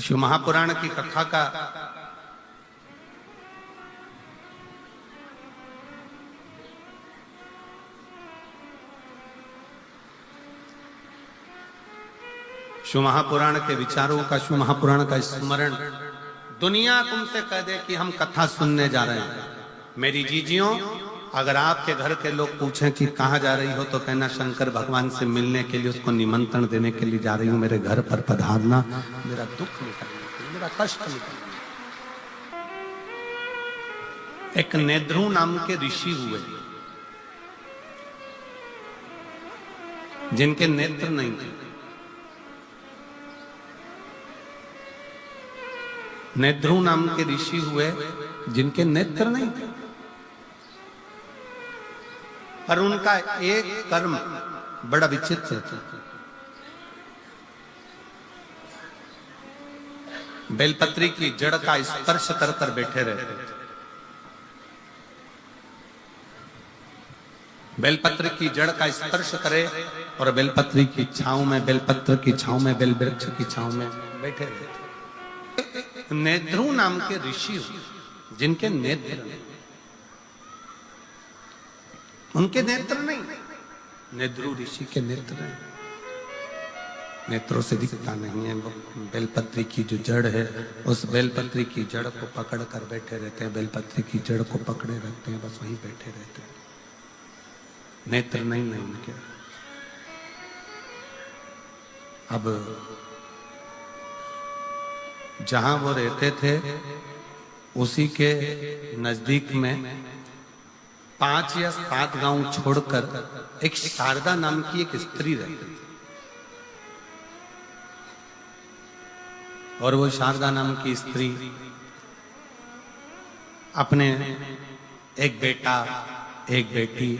शिव महापुराण की कथा का शिव महापुराण के विचारों का, शिव महापुराण का स्मरण दुनिया तुमसे कह दे कि हम कथा सुनने जा रहे हैं। मेरी जीजियों, अगर आपके घर के लोग पूछें कि कहाँ जा रही हो तो कहना शंकर भगवान से मिलने के लिए, उसको निमंत्रण देने के लिए जा रही हूं, मेरे घर पर पधारना, मेरा दुख मिटाने के लिए, मेरा कष्ट मिटाने के लिए। एक नेद्रू नाम के ऋषि हुए जिनके नेत्र नहीं थे। नेद्रू नाम के ऋषि हुए जिनके नेत्र नहीं थे, पर उनका एक कर्म बड़ा विचित्र था। बेलपत्री की जड़ का स्पर्श कर कर बैठे रहते थे। बेलपत्र की जड़ का स्पर्श करे और बेलपत्री की छांव में, बेलपत्र की छांव में, बेल वृक्ष की छांव में बैठे रहते। नेद्रू नाम के ऋषि जिनके नेत्र नहीं, उनके नेत्र नहीं, नेद्रू ऋषि के नेत्र नहीं, नेत्रों से दिखता नहीं है। वो बेलपत्री की जो जड़ है, उस बेलपत्री की जड़ को पकड़ कर बैठे रहते हैं, बेलपत्री की जड़ को पकड़े रहते हैं, बस वहीं बैठे रहते हैं, नेत्र नहीं है उनके। अब जहां वो रहते थे उसी के नजदीक में 5 या 7 गांव छोड़कर एक शारदा नाम की एक स्त्री रहती थी। और वो शारदा नाम की स्त्री अपने एक बेटा, एक बेटी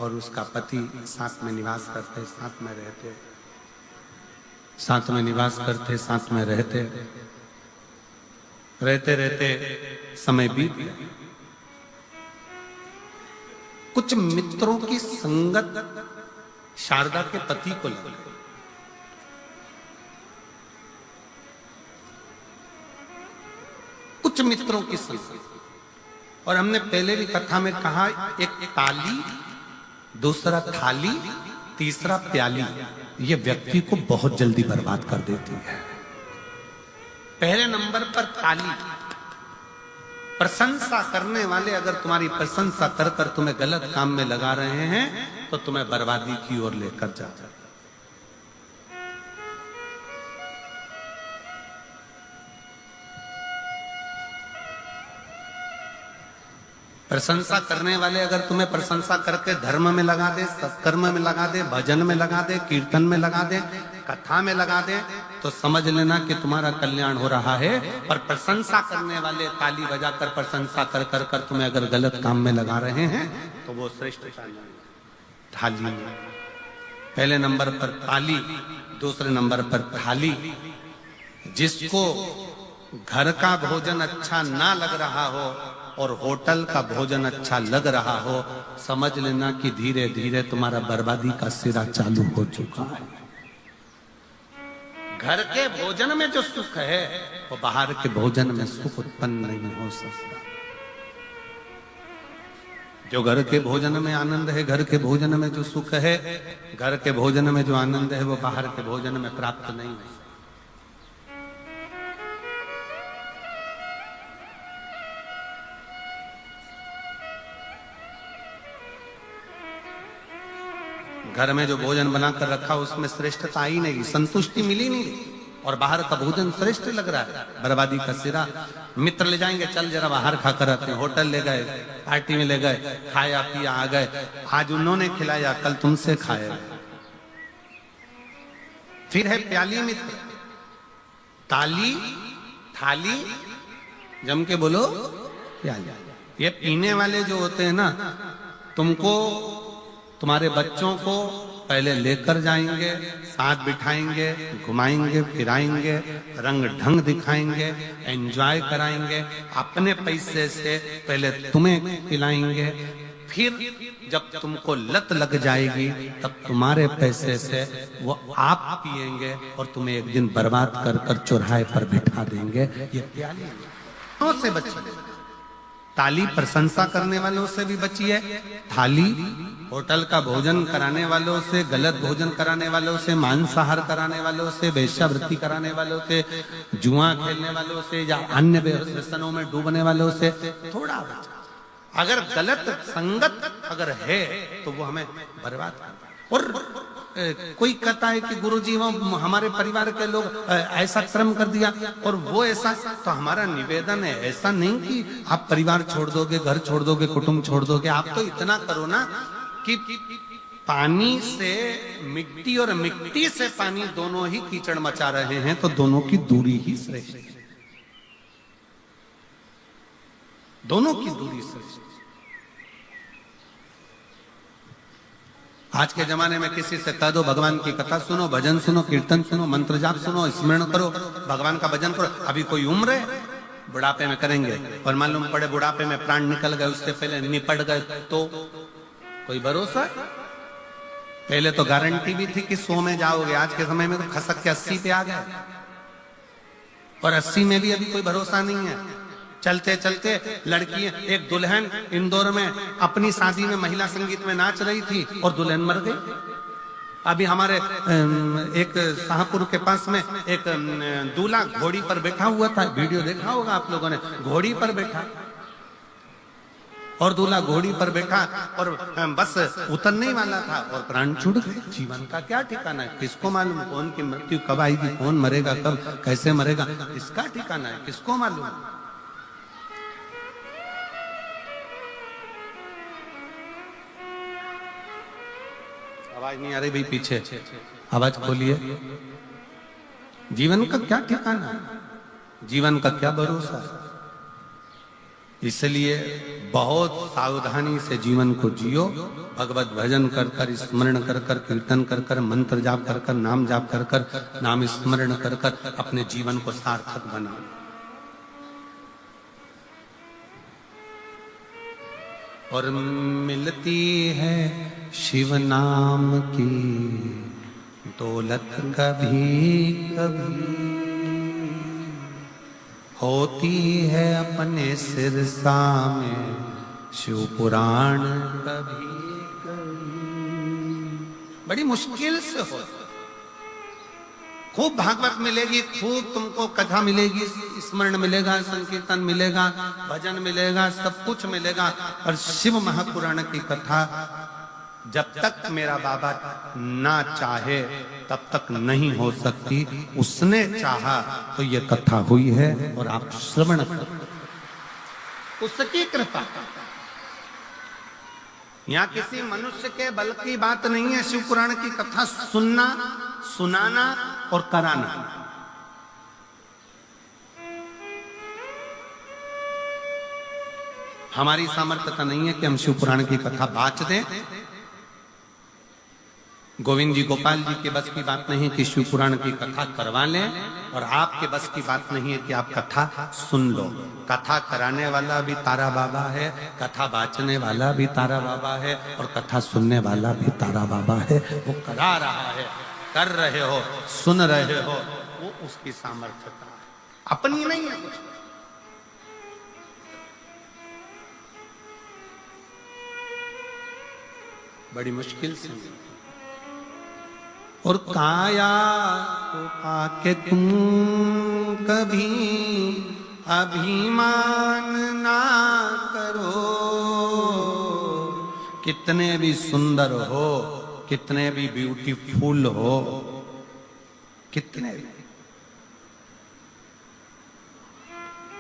और उसका पति साथ में निवास करते, साथ में रहते, साथ में निवास करते, साथ में रहते रहते रहते समय बीत गया। कुछ मित्रों की संगत शारदा के पति को लग गई। कुछ मित्रों की संगत, और हमने पहले भी कथा में कहा, एक ताली, दूसरा थाली, तीसरा प्याली, ये व्यक्ति को बहुत जल्दी बर्बाद कर देती है। पहले नंबर पर ताली, प्रशंसा करने वाले अगर तुम्हारी प्रशंसा कर कर तुम्हें गलत काम में लगा रहे हैं तो तुम्हें बर्बादी की ओर लेकर जा। प्रशंसा करने वाले अगर तुम्हें प्रशंसा करके धर्म में लगा दे, सत्कर्म में लगा दे, भजन में लगा दे, कीर्तन में लगा दे, कथा में लगा दे, तो समझ लेना कि तुम्हारा कल्याण हो रहा है। पर प्रशंसा करने वाले ताली बजाकर प्रशंसा कर कर कर तुम्हें अगर गलत काम में लगा रहे हैं तो वो श्रेष्ठ थाली में। पहले नंबर पर ताली, दूसरे नंबर पर थाली। जिसको घर का भोजन अच्छा ना लग रहा हो और होटल का भोजन अच्छा लग रहा हो, समझ लेना कि धीरे धीरे तुम्हारा बर्बादी का सिरा चालू हो चुका है। घर के भोजन में जो सुख है वो बाहर के भोजन में सुख उत्पन्न नहीं हो सकता। जो घर के भोजन में आनंद है, घर के भोजन में जो सुख है, घर के भोजन में जो आनंद है, वो बाहर के भोजन में प्राप्त नहीं है। घर में जो भोजन बनाकर रखा उसमें श्रेष्ठता आई नहीं, संतुष्टि मिली नहीं, और बाहर का भोजन श्रेष्ठ लग रहा है, बर्बादी का सिरा। मित्र ले जाएंगे, चल जरा बाहर खाकर आते हैं, होटल ले गए, पार्टी में ले गए, खाया पिया आ गए, आज उन्होंने खिलाया, कल तुमसे खाया। फिर है प्याली मित्र, ताली, थाली, जम के बोलो प्याली। ये पीने वाले जो होते हैं ना, तुमको तुम्हारे बच्चों को पहले लेकर जाएंगे, साथ बिठाएंगे, घुमाएंगे, फिराएंगे, रंग ढंग दिखाएंगे, एंजॉय कराएंगे, अपने पैसे से पहले तुम्हें खिलाएंगे, फिर जब तुमको लत लग जाएगी तब तुम्हारे पैसे से वो आप पिएंगे और तुम्हें एक दिन बर्बाद कर कर चौराहे पर बिठा देंगे। ये प्याली से बचिए, ताली प्रशंसा करने वालों से भी बचिए, थाली होटल का भोजन कराने वालों से, गलत भोजन कराने वालों से, मांसाहार कराने वालों से, वेश्यावृत्ति कराने वालों से, जुआ खेलने वालों से या अन्य व्यसनों में डूबने वालों से थोड़ा बचा। अगर गलत संगत अगर है तो वो हमें बर्बाद कर। और कोई कहता है कि गुरुजी वो हमारे परिवार के लोग ऐसा कर्म कर दिया और वो ऐसा, तो हमारा निवेदन है ऐसा नहीं कि आप परिवार छोड़ दोगे, घर छोड़ दोगे, कुटुंब छोड़ दोगे। आप तो इतना करो ना कि पानी से मिट्टी और मिट्टी से पानी दोनों ही कीचड़ मचा रहे हैं, तो दोनों की दूरी ही श्रेष्ठ है, दोनों की दूरी श्रेष्ठ। आज के जमाने में किसी से कह दो भगवान की कथा सुनो, भजन सुनो, कीर्तन सुनो, मंत्र जाप सुनो, स्मरण करो, भगवान का भजन करो, अभी कोई उम्र है बुढ़ापे में करेंगे और मालूम पड़े बुढ़ापे में प्राण निकल गए, उससे पहले निपट गए तो कोई भरोसा? पहले तो गारंटी भी थी कि 100 में जाओगे, आज के समय में तो खसक के 80 पे आ गए और 80 में भी अभी कोई भरोसा नहीं है। चलते चलते लड़की, एक दुल्हन इंदौर में अपनी शादी में महिला संगीत में नाच रही थी और दुल्हन मर गई। अभी हमारे एक शाहपुर के पास में एक दूल्हा घोड़ी पर बैठा हुआ था, वीडियो देखा होगा आप लोगों ने, घोड़ी पर बैठा और दूल्हा घोड़ी पर बैठा और बस उतरने ही वाला था और प्राण छूट गए। जीवन का क्या ठिकाना है, किसको मालूम कौन की मृत्यु कब आएगी, कौन मरेगा कब, कैसे मरेगा, इसका ठिकाना है, किसको मालूम। आवाज नहीं आ रही भाई, पीछे आवाज खोलिए। जीवन का क्या ठिकाना है, जीवन का क्या भरोसा। इसलिए बहुत सावधानी से जीवन को जियो, भगवत भजन कर कर, स्मरण कर कर, कीर्तन कर कर, मंत्र जाप कर कर, नाम जाप कर कर, नाम स्मरण कर कर अपने जीवन को सार्थक बनाओ। और मिलती है शिव नाम की दौलत कभी कभी, होती है अपने सिरसा में शिव पुराण कभी कभी। बड़ी मुश्किल से हो, खूब भागवत मिलेगी, खूब तुमको कथा मिलेगी, स्मरण मिलेगा, संकीर्तन मिलेगा, भजन मिलेगा, सब कुछ मिलेगा, और शिव महापुराण की कथा जब तक मेरा बाबा ना चाहे तब तक नहीं हो सकती। उसने चाहा तो ये कथा हुई है और आप श्रवण करो, उसकी कृपा। यहाँ किसी मनुष्य के बल की बात नहीं है शिव पुराण की कथा सुनना, सुनाना और कराना। हमारी सामर्थ्यता नहीं है कि हम शिव पुराण की कथा बाँच दें। गोविंद जी गोपाल जी के बस की बात नहीं कि शिव पुराण की कथा करवा लें, और आपके बस की बात नहीं है कि आप कथा सुन लो। कथा कराने वाला भी तारा बाबा है, कथा बाँचने वाला भी तारा बाबा है, और कथा सुनने वाला भी तारा बाबा है। वो करा रहा है, कर रहे हो, सुन रहे हो, वो उसकी सामर्थ्यता है, अपनी नहीं है कुछ। बड़ी मुश्किल से। और काया को पाके तुम कभी अभिमान ना करो, कितने भी सुंदर हो, कितने भी ब्यूटीफुल हो, कितने भी,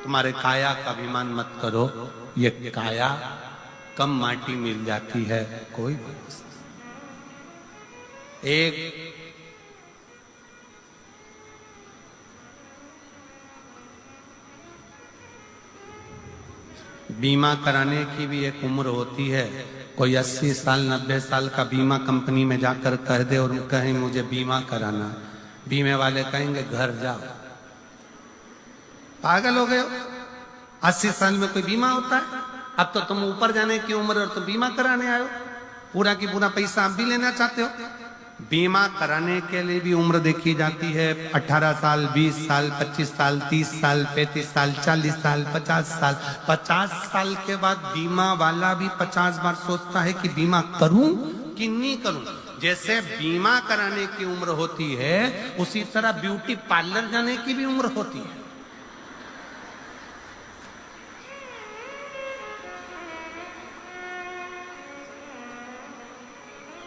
तुम्हारे काया का अभिमान मत करो। ये काया कम माटी मिल जाती है, कोई भरोसा। एक बीमा कराने की भी एक उम्र होती है। कोई 80 साल 90 साल का बीमा कंपनी में जाकर कह दे और कहें मुझे बीमा कराना, बीमे वाले कहेंगे घर जाओ, पागल हो गए हो, 80 साल में कोई बीमा होता है? अब तो तुम ऊपर जाने की उम्र और तुम बीमा कराने आए हो, पूरा की पूरा पैसा आप भी लेना चाहते हो। बीमा कराने के लिए भी उम्र देखी जाती है, 18 साल 20 साल 25 साल 30 साल 35 साल 40 साल 50 साल। 50 साल के बाद बीमा वाला भी 50 बार सोचता है कि बीमा करूं कि नहीं करूं। जैसे बीमा कराने की उम्र होती है, उसी तरह ब्यूटी पार्लर जाने की भी उम्र होती है।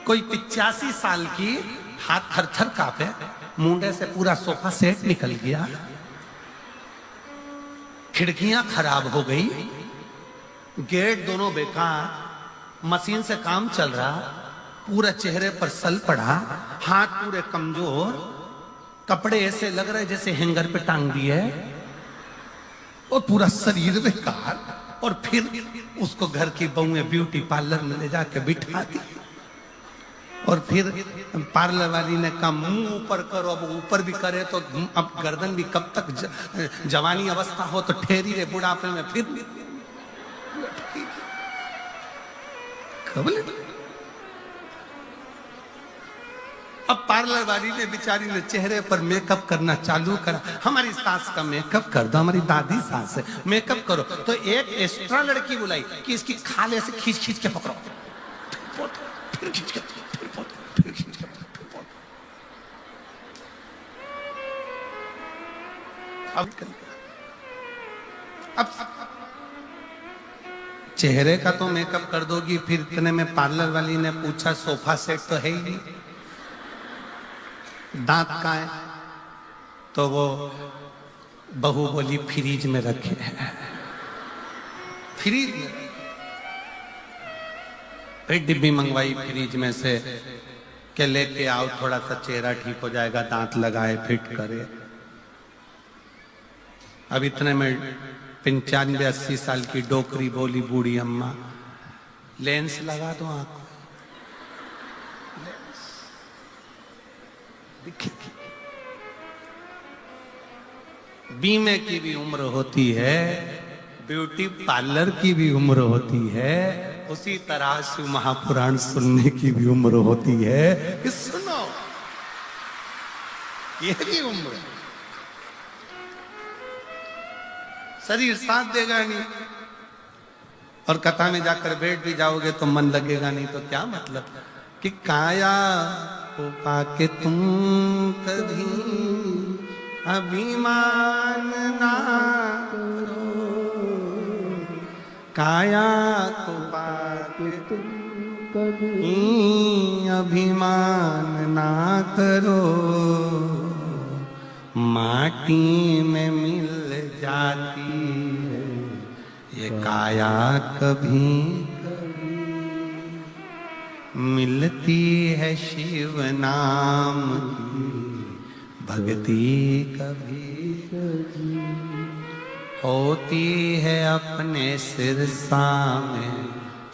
कोई 85 साल की, हाथ थर थर कांपे, मुंडे से पूरा सोफा सेट निकल गया, खिड़कियां खराब हो गई, गेट दोनों बेकार, मशीन से काम चल रहा, पूरा चेहरे पर सल पड़ा, हाथ पूरे कमजोर, कपड़े ऐसे लग रहे जैसे हैंगर पे टांग दिए, और पूरा शरीर बेकार। और फिर उसको घर की बहुएं ब्यूटी पार्लर में ले जाके बिठा दी, और फिर पार्लर वाली ने कहा मुंह ऊपर करो। अब ऊपर भी करे तो अब गर्दन भी कब तक जवानी अवस्था हो तो ठहरी रहे, बुढ़ापे में फिर अब पार्लर वाली ने बेचारी ने चेहरे पर मेकअप करना चालू करा। हमारी सास का मेकअप कर दो, हमारी दादी सास है, मेकअप करो। तो एक एक्स्ट्रा लड़की बुलाई कि इसकी खाल ऐसे खींच खींच के पकड़ो, फिर खींच के, फिर खींच के, अब चेहरे का तो मेकअप कर दोगी, फिर इतने में पार्लर वाली ने पूछा सोफा सेट तो है ही नहीं, दांत कहाँ है? तो वो बहू बोली फ्रीज में रखे हैं। फ्रीज में फिर डिब्बी मंगवाई फ्रीज में से के लेके आओ, थोड़ा सा चेहरा ठीक हो जाएगा, दांत लगाए फिट करे। अब इतने में 95-80 साल की डोकरी बोली बूढ़ी अम्मा, लेंस लगा दो आंखों, बीमे की भी उम्र होती है, ब्यूटी पार्लर की भी उम्र होती है, उसी तरह शिव महापुराण सुनने की भी उम्र होती है कि सुनो, ये भी उम्र। शरीर साथ देगा नहीं, और कथा में जाकर बैठ भी जाओगे तो मन लगेगा नहीं, तो क्या मतलब कि काया को पाके तुम कभी अभिमान ना करो, काया को पाके तुम कभी अभिमान ना करो, माटी में मिल जाती है ये काया कभी कभी, मिलती है शिव नाम की भक्ति कभी कभी, होती है अपने सिरसा में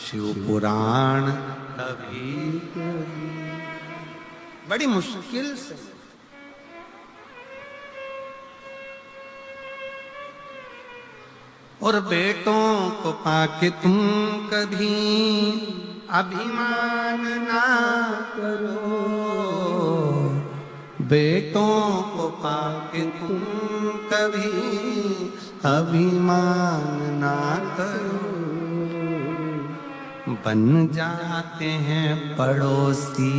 शिव पुराण कभी कभी। बड़ी मुश्किल से और बेटों को पाके तुम कभी अभिमान ना करो, बेटों को पाके तुम कभी अभिमान ना करो, बन जाते हैं पड़ोसी